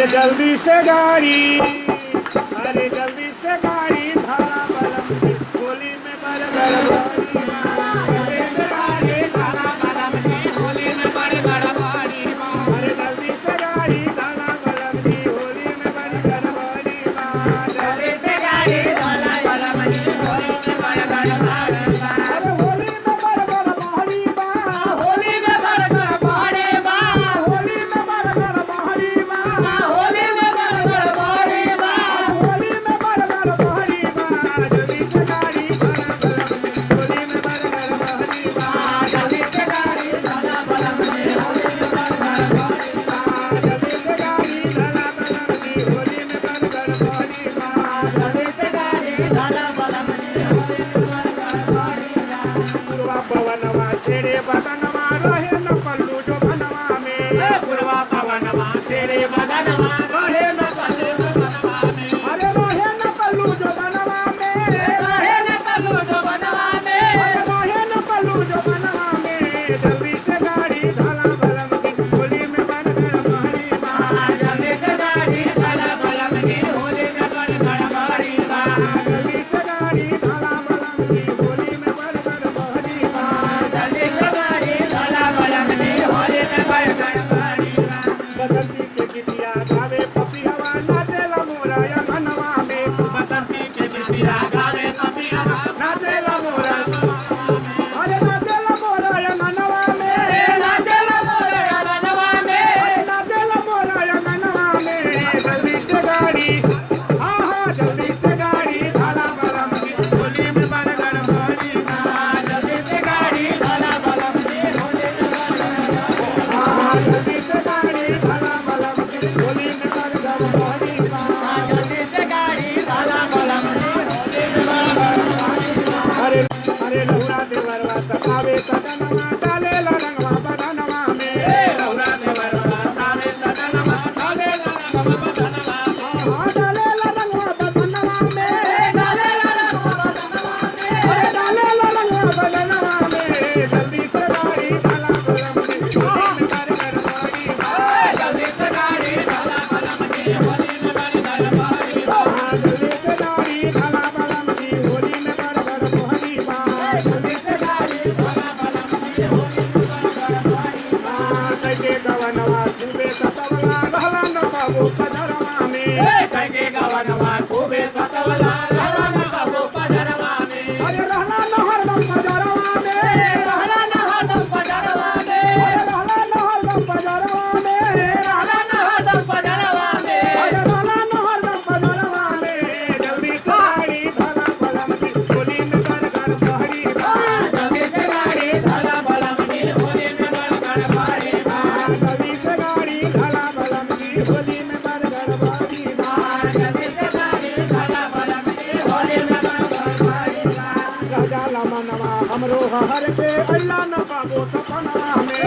अरे जल्दी से गाड़ी, अरे जल्दी से गाड़ी धारा बलम की होली में बरगर बारी जल्दी से गाड़ी धारा बलम की होली में बरगर बारी अरे जल्दी से गाड़ी धारा बलम की होली में बरगर बारी जल्दी से गाड़ी धारा बलम की होली में बरगर बारी अरे होली में बरगर बारी बा होली में बरगर बारी बा होली में बरगर बारी बा होली में बरगर बारी बा होली में बरगर बारी बा जल्दी से गाड़ी धारा बलम की होली में बरगर बारी बा जल्दी से गाड़ी धारा बलम की होली में बरगर बारी बा जल्दी से गाड़ी धारा बलम की होली में बरगर बारी बा जल्दी से गाड़ी धारा बलम की होली में बरगर बारी बा पूर्वा पवनवा तेरे बदनवा रहे न पल्लू जो बनवा में पूर्वा पवनवा तेरे बदनवा रहे न पल्लू जो बनवा में अरे रहे न पल्लू जो बनवा में रहे न पल्लू जो बनवा में अरे रहे न पल्लू जो बनवा में जल्दी से गाड़ी धारा बलम की होली में बरगर बारी बा जल्दी से गाड़ी धारा बलम की होली में बरगर बारी बा जल्दी से गाड़ी धारा बलम की होली में बरगर बारी बा जल्दी से गाड़ी धारा बलम की होली में बरगर बारी बा बसंती के गीतिया गावे पपिहवा नाचेला मोरा या मनवा में बसंती के गीतिया गावे पपिहवा नाचेला मोरा अरे नाचेला मोरा या मनवा में नाचेला मोरा या मनवा में नाचेला मोरा या मनवा में जल्दी से गाड़ी हाँ हाँ जल्दी से गाड़ी धारा बलम की होली में बरगर बारी बा जल्दी से गाड़ी धारा बलम की होली में बरगर बारी बा हाँ जल्दी से गाड़ी धारा बलम की होली में बरगर बारी बा जल्दी से गाड़ी धारा बलम की होली में बरगर बारी बा अरे अरे लहुरा देवरवा सतावे सदनवा डाले रंगवा बदनवा में लहुरा देवरवा सतावे सदनवा डाले रंगवा बदनवा हाँ डाले रंगवा बदनवा में डाले रंगवा बदनवा में अरे डाले रंगवा बदनवा में जल्दी से गाड़ी धारा बलम की होली में बरगर बारी बा जल्दी से गाड़ी धारा बलम की होली में बरगर बारी बा जल्दी से गाड़ी धारा बलम की होली में बरगर बारी बा जल्दी से गाड़ी धारा बलम की होली में बरगर बारी बा कैके गवनवा खूबे सतवला रहला न बाबू पधरवा में कैके गवनवा खूबे सतवला रहला न बाबू पधरवा में अरे रहला न हरदम पधरवा में रहला न हरदम पधरवा में अरे रहला न हरदम पधरवा में रहला न हरदम पधरवा में अरे रहला न हरदम पधरवा में जल्दी से गाड़ी धारा बलम की होली में बरगर बारी बा जल्दी से गाड़ी धारा बलम की होली में बरगर बारी बा जल्दी से गाड़ी धारा बलम की होली में बरगर बारी बा जल्दी से गाड़ी धारा बलम की होली में बरगर बारी बा राजा मनवा हमरो हर के अल्लाह न पाबो सपनवा में